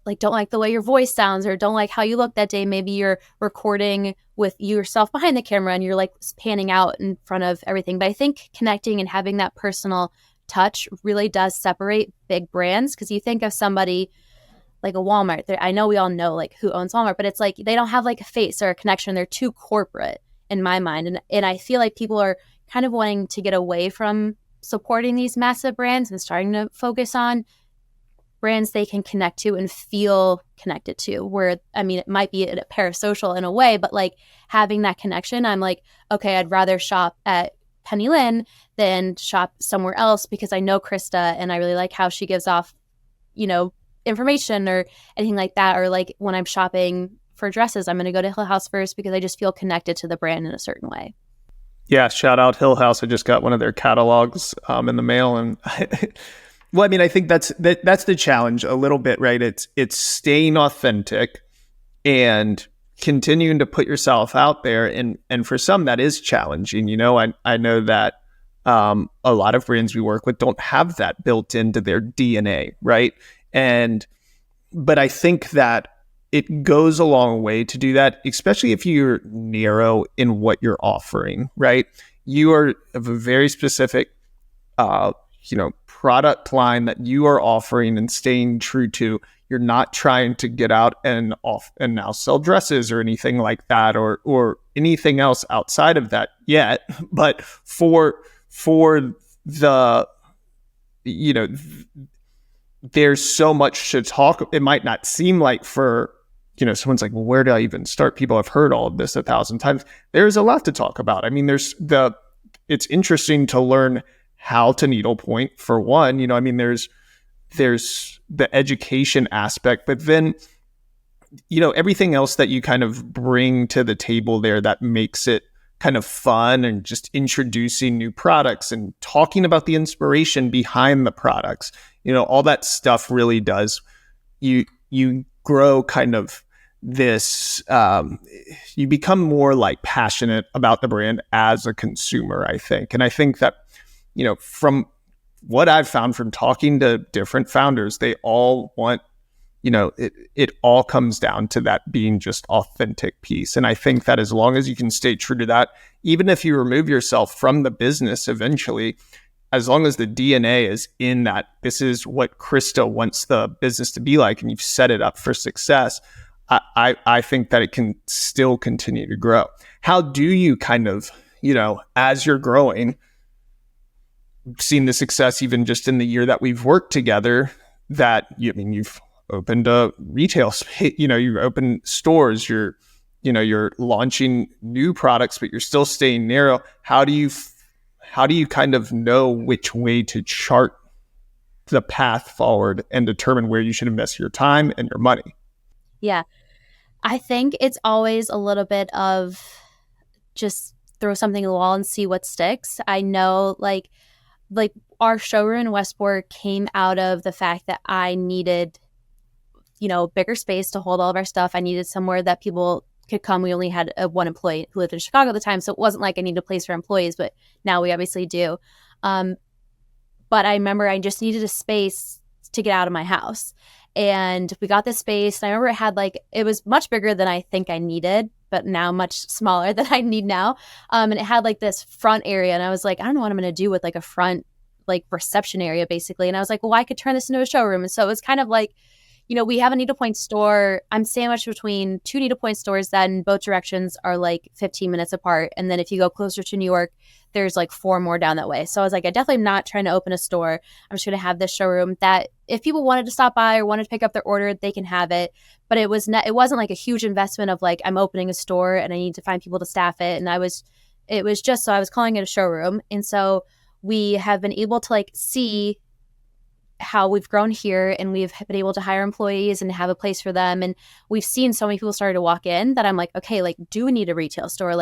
Speaker 1: like don't like the way your voice sounds or don't like how you look that day, maybe you're recording with yourself behind the camera and you're like panning out in front of everything. But I think connecting and having that personal touch really does separate big brands, because you think of somebody like a Walmart. I know we all know like who owns Walmart, but it's like they don't have like a face or a connection. They're too corporate in my mind. And I feel like people are kind of wanting to get away from supporting these massive brands and starting to focus on brands they can connect to and feel connected to. Where, I mean, it might be a parasocial in a way, but like having that connection, I'm like, okay, I'd rather shop at Penny Linn than shop somewhere else because I know Krista and I really like how she gives off, you know, information or anything like that. Or like when I'm shopping for dresses, I'm going to go to Hill House first because I just feel connected to the brand in a certain way.
Speaker 2: Yeah, shout out Hill House. I just got one of their catalogs in the mail, and well, I mean, I think that's the challenge a little bit, right? It's staying authentic and continuing to put yourself out there, and for some that is challenging. You know, I know that a lot of brands we work with don't have that built into their DNA, right? But I think that it goes a long way to do that, especially if you're narrow in what you're offering, right? You are of a very specific, product line that you are offering and staying true to. You're not trying to get out and now sell dresses or anything like that, or anything else outside of that yet. But for the, there's so much to talk. It might not seem like for, someone's like, well, where do I even start? People have heard all of this 1,000 times. There's a lot to talk about. I mean, it's interesting to learn how to needlepoint for one. There's there's the education aspect, but then, everything else that you kind of bring to the table there that makes it kind of fun, and just introducing new products and talking about the inspiration behind the products, all that stuff really does, you grow kind of this, you become more like passionate about the brand as a consumer, I think. And I think that, from what I've found from talking to different founders, they all want, it all comes down to that being just authentic piece. And I think that as long as you can stay true to that, even if you remove yourself from the business eventually, as long as the DNA is in that, this is what Krista wants the business to be like, and you've set it up for success, I think that it can still continue to grow. How do you kind of, as you're growing, seen the success even just in the year that we've worked together, that you've opened a retail space, you've opened stores, you're launching new products, but you're still staying narrow. How do you kind of know which way to chart the path forward and determine where you should invest your time and your money?
Speaker 1: Yeah. I think it's always a little bit of just throw something at the wall and see what sticks. I know like our showroom in Westport came out of the fact that I needed, bigger space to hold all of our stuff. I needed somewhere that people could come. We only had one employee who lived in Chicago at the time, so it wasn't like I needed a place for employees, but now we obviously do. But I remember I just needed a space to get out of my house. And we got this space, and I remember it was much bigger than I think I needed, but now much smaller than I need now. And it had this front area, and I was like, I don't know what I'm going to do with a front reception area basically. And I was like, well, I could turn this into a showroom. And so it was kind of we have a needlepoint store. I'm sandwiched between two needlepoint stores that in both directions are 15 minutes apart. And then if you go closer to New York, there's 4 more down that way. So I was like, I definitely am not trying to open a store. I'm just going to have this showroom that if people wanted to stop by or wanted to pick up their order, they can have it. But it wasn't a huge investment of I'm opening a store and I need to find people to staff it. And it was just, so I was calling it a showroom. And so we have been able to see how we've grown here, and we've been able to hire employees and have a place for them. And we've seen so many people started to walk in that I'm like, okay, do we need a retail store?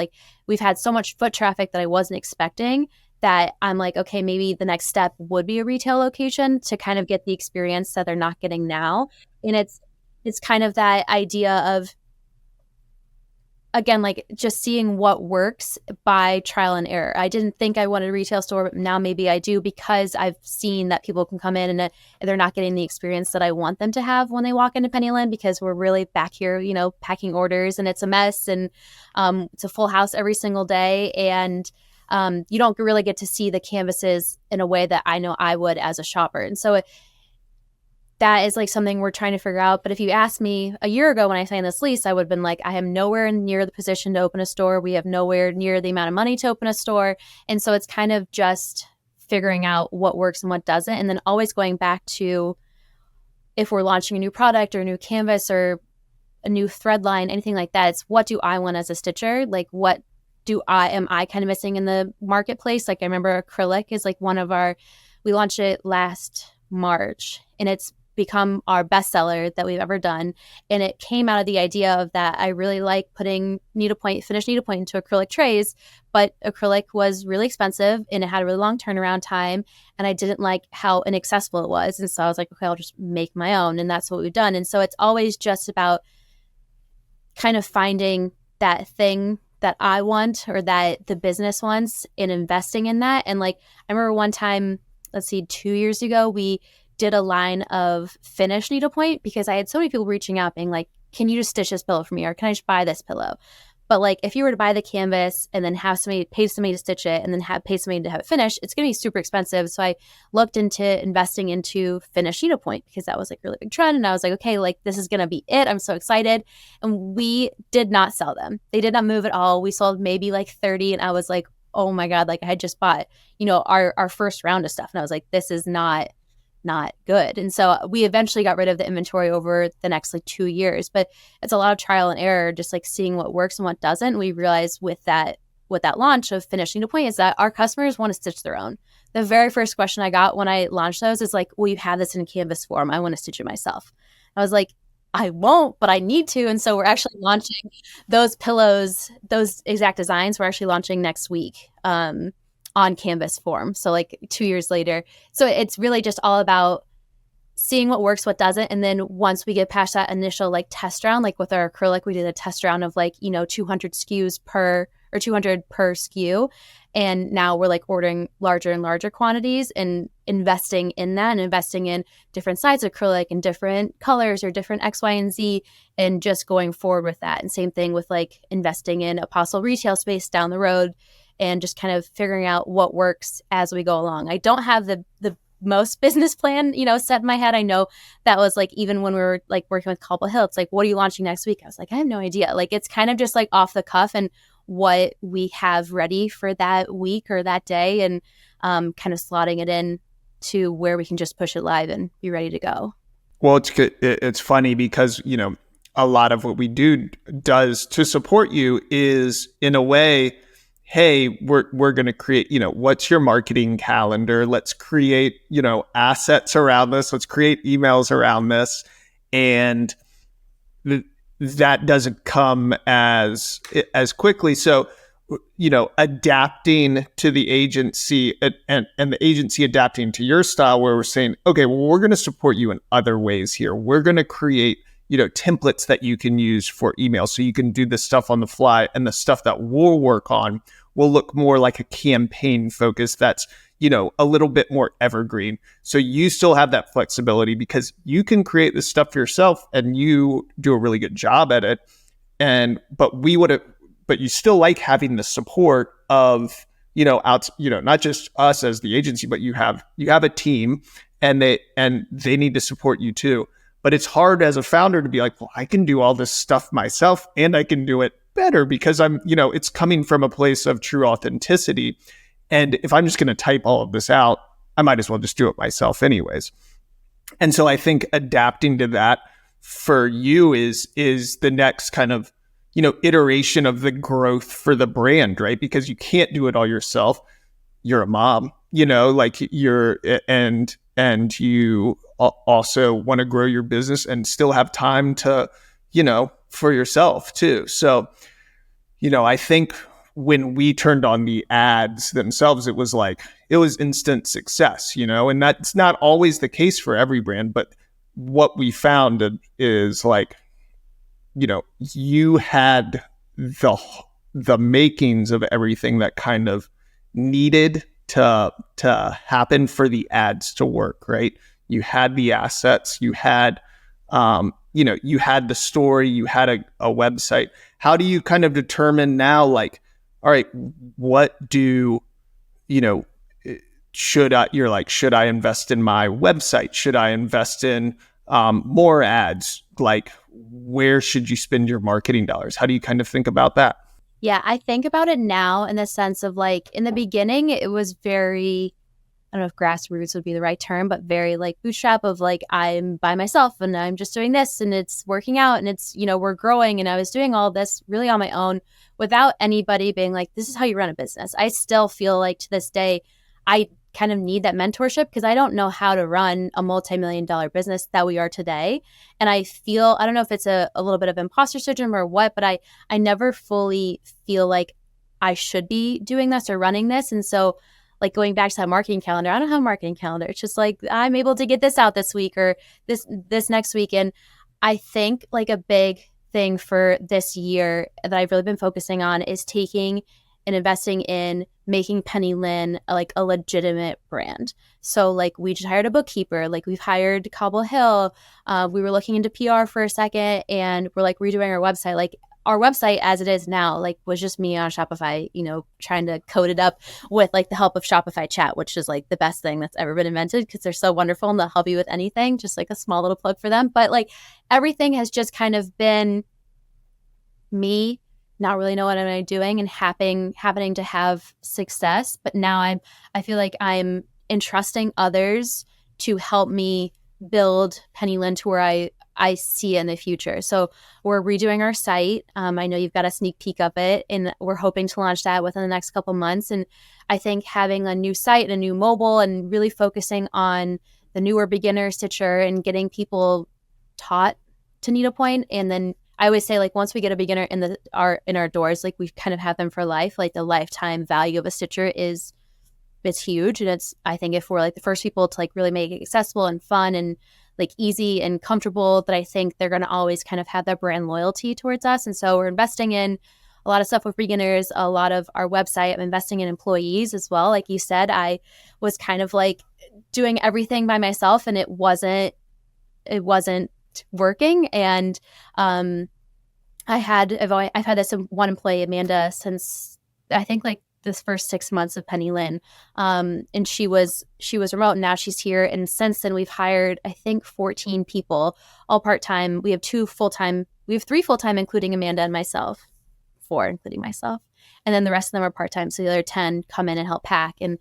Speaker 1: We've had so much foot traffic that I wasn't expecting that I'm like, okay, maybe the next step would be a retail location to kind of get the experience that they're not getting now. And it's kind of that idea of, again, just seeing what works by trial and error. I didn't think I wanted a retail store, but now maybe I do, because I've seen that people can come in and they're not getting the experience that I want them to have when they walk into Penny Linn, because we're really back here, packing orders, and it's a mess, and it's a full house every single day. And you don't really get to see the canvases in a way that I know I would as a shopper. And so that is something we're trying to figure out. But if you asked me a year ago when I signed this lease, I would have been like, I am nowhere near the position to open a store. We have nowhere near the amount of money to open a store. And so it's kind of just figuring out what works and what doesn't. And then always going back to, if we're launching a new product or a new canvas or a new thread line, anything like that, it's what do I want as a stitcher? What am I kind of missing in the marketplace? I remember acrylic is we launched it last March, and it's become our bestseller that we've ever done. And it came out of the idea of that I really like putting finished needlepoint into acrylic trays, but acrylic was really expensive and it had a really long turnaround time. And I didn't like how inaccessible it was. And so I was like, okay, I'll just make my own. And that's what we've done. And so it's always just about kind of finding that thing that I want or that the business wants and investing in that. And I remember one time, 2 years ago, we did a line of finished needlepoint, because I had so many people reaching out being like, can you just stitch this pillow for me? Or can I just buy this pillow? But if you were to buy the canvas and then pay somebody to stitch it and then pay somebody to have it finished, it's going to be super expensive. So I looked into investing into finished needlepoint, because that was a really big trend. And I was like, okay, this is going to be it. I'm so excited. And we did not sell them. They did not move at all. We sold maybe 30. And I was like, oh my God, I had just bought, our first round of stuff. And I was like, this is not good. And so we eventually got rid of the inventory over the next 2 years, but it's a lot of trial and error, just seeing what works and what doesn't. We realized with that launch of finished needlepoint is that our customers want to stitch their own. the very first question I got when I launched those is like, will you have this in canvas form? I want to stitch it myself. I was like, I won't, but I need to. And so we're actually launching those pillows, those exact designs, we're actually launching next week on canvas form. So like 2 years later. So it's really just all about seeing what works, what doesn't. And then once we get past that initial like test round, like with our acrylic, we did a test round of like, 200 SKUs per or 200 per SKU. And now we're like ordering larger and larger quantities and investing in that and investing in different sides of acrylic and different colors or different X, Y, and Z and just going forward with that. And same thing with like investing in a possible retail space down the road and just kind of figuring out what works as we go along. I don't have the most business plan, set in my head. I know that was like, even when we were like working with Cobble Hill, it's like, what are you launching next week? I was like, I have no idea. Like, it's kind of just like off the cuff and what we have ready for that week or that day and kind of slotting it in to where we can just push it live and be ready to go.
Speaker 2: Well, it's funny because, a lot of what we do does to support you is in a way, hey, we're going to create, what's your marketing calendar? Let's create, assets around this. Let's create emails around this. And that doesn't come as quickly. So, adapting to the agency and the agency adapting to your style, where we're saying, okay, well, we're going to support you in other ways here. We're going to create, templates that you can use for email. So you can do the stuff on the fly, and the stuff that we'll work on will look more like a campaign focus that's, a little bit more evergreen. So you still have that flexibility because you can create this stuff for yourself and you do a really good job at it. But you still like having the support of, not just us as the agency, but you have a team and they need to support you too. But it's hard as a founder to be like, well, I can do all this stuff myself and I can do it better because it's coming from a place of true authenticity. And if I'm just going to type all of this out, I might as well just do it myself anyways. And so I think adapting to that for you is the next kind of, iteration of the growth for the brand, right? Because you can't do it all yourself. You're a mom, like and you also want to grow your business and still have time to, for yourself too. So, I think when we turned on the ads themselves, it was instant success, and that's not always the case for every brand. But what we found is like, you had the makings of everything that kind of needed to happen for the ads to work, right? You had the assets, you had, you had the story, you had a website. How do you kind of determine now, like, all right, what do, should I invest in my website? Should I invest in more ads? Like, where should you spend your marketing dollars? How do you kind of think about that?
Speaker 1: Yeah, I think about it now in the sense of like in the beginning, it was very, I don't know if grassroots would be the right term, but very like bootstrap of like, I'm by myself and I'm just doing this and it's working out and it's, we're growing. And I was doing all this really on my own without anybody being like, this is how you run a business. I still feel like to this day, I kind of need that mentorship because I don't know how to run a multi-million-dollar business that we are today. And I don't know if it's a little bit of imposter syndrome or what, but I never fully feel like I should be doing this or running this. And so like going back to that marketing calendar, I don't have a marketing calendar. It's just like, I'm able to get this out this week or this next week. And I think like a big thing for this year that I've really been focusing on is taking and investing in making Penny Linn like a legitimate brand. So like we just hired a bookkeeper, like we've hired Cobble Hill. We were looking into PR for a second and we're like redoing our website. Like our website as it is now, like was just me on Shopify, trying to code it up with like the help of Shopify chat, which is like the best thing that's ever been invented because they're so wonderful and they'll help you with anything, just like a small little plug for them. But like everything has just kind of been me not really know what I'm doing and happening to have success. But now I feel like I'm entrusting others to help me build Penny Linn to where I I see in the future. So we're redoing our site. I know you've got a sneak peek of it, and we're hoping to launch that within the next couple months. And I think having a new site and a new mobile and really focusing on the newer beginner stitcher and getting people taught to needlepoint. And then I always say, like, once we get a beginner in our doors, like, we kind of have them for life. Like, the lifetime value of a stitcher it's huge. And I think if we're like the first people to like really make it accessible and fun and like easy and comfortable, that I think they're going to always kind of have that brand loyalty towards us. And so we're investing in a lot of stuff with beginners, a lot of our website. I'm investing in employees as well. Like you said, I was kind of like doing everything by myself, and it wasn't working. And I've had this one employee, Amanda, since I think like this first 6 months of Penny Linn. And she was remote, and now she's here. And since then we've hired, I think, 14 people, all part-time. We have 3 full-time, including Amanda and myself, 4, including myself. And then the rest of them are part-time. So the other 10 come in and help pack and,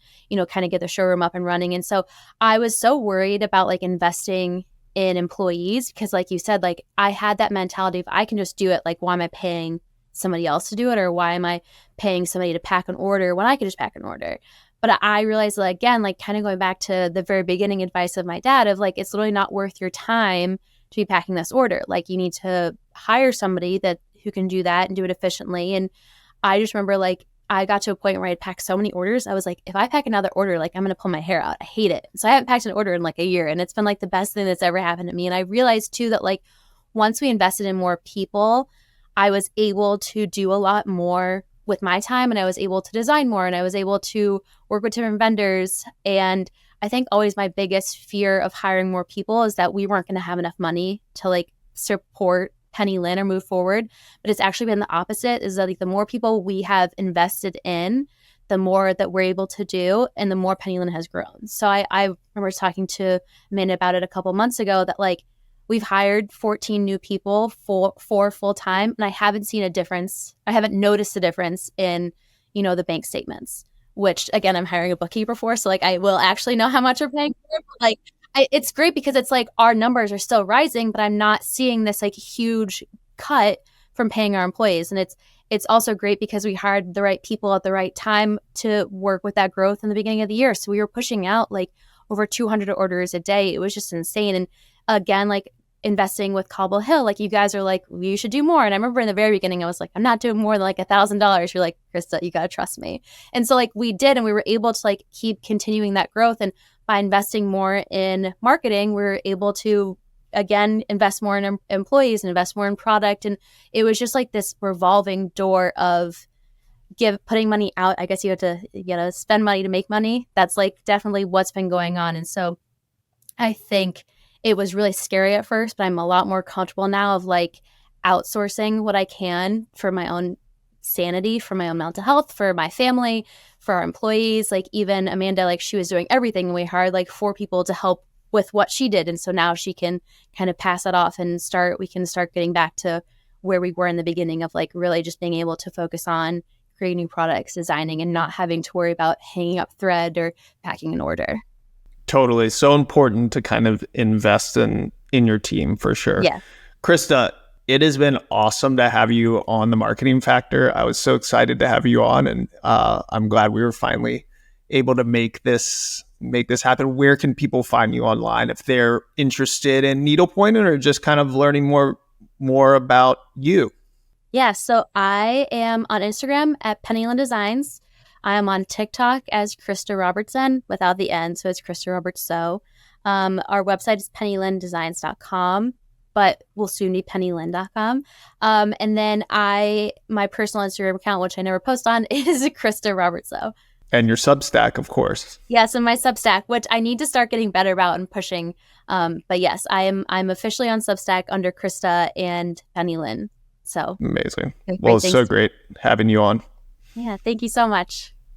Speaker 1: kind of get the showroom up and running. And so I was so worried about like investing in employees, because like you said, like I had that mentality of I can just do it. Like, why am I paying somebody else to do it? Or why am I paying somebody to pack an order when I could just pack an order? But I realized that, again, like kind of going back to the very beginning advice of my dad of like, it's literally not worth your time to be packing this order. Like, you need to hire somebody who can do that and do it efficiently. And I just remember like I got to a point where I had packed so many orders. I was like, if I pack another order, like I'm going to pull my hair out. I hate it. So I haven't packed an order in like a year, and it's been like the best thing that's ever happened to me. And I realized too that like once we invested in more people, I was able to do a lot more with my time, and I was able to design more, and I was able to work with different vendors. And I think always my biggest fear of hiring more people is that we weren't going to have enough money to like support Penny Linn or move forward. But it's actually been the opposite, is that like the more people we have invested in, the more that we're able to do, and the more Penny Linn has grown. So I remember talking to Amanda about it a couple months ago, that like we've hired 14 new people for full time, and I haven't seen a difference. I haven't noticed a difference in, the bank statements, which again, I'm hiring a bookkeeper for. So like I will actually know how much we're paying for it. But like it's great because it's like our numbers are still rising, but I'm not seeing this like huge cut from paying our employees. And it's also great because we hired the right people at the right time to work with that growth in the beginning of the year. So we were pushing out like over 200 orders a day. It was just insane. And again, like investing with Cobble Hill, like you guys are like, you should do more. And I remember in the very beginning, I was like, I'm not doing more than like $1,000. You're like, Krista, you got to trust me. And so like we did, and we were able to like keep continuing that growth. And by investing more in marketing, we were able to, again, invest more in employees and invest more in product. And it was just like this revolving door of putting money out. I guess you have to spend money to make money. That's like definitely what's been going on. And so I think it was really scary at first, but I'm a lot more comfortable now of like outsourcing what I can for my own sanity, for my own mental health, for my family, for our employees. Like even Amanda, like she was doing everything, and we hired like 4 people to help with what she did. And so now she can kind of pass it off and we can start getting back to where we were in the beginning of like really just being able to focus on creating products, designing, and not having to worry about hanging up thread or packing an order.
Speaker 2: Totally. So important to kind of invest in your team for sure.
Speaker 1: Yeah.
Speaker 2: Krista, it has been awesome to have you on the Marketing Factor. I was so excited to have you on, and I'm glad we were finally able to make this happen. Where can people find you online if they're interested in needlepointing or just kind of learning more about you?
Speaker 1: Yeah, so I am on Instagram at Penny Linn Designs. I am on TikTok as Krista Robertson without the N, so it's Krista Roberts. So our website is pennylinndesigns.com, but will soon be pennylinn.com. And then my personal Instagram account, which I never post on, is Krista Robertson.
Speaker 2: And your Substack, of course.
Speaker 1: Yes, and my Substack, which I need to start getting better about and pushing. But yes, I'm officially on Substack under Krista and Penny Linn. So
Speaker 2: amazing. Well, it's so great having you on.
Speaker 1: Yeah, thank you so much.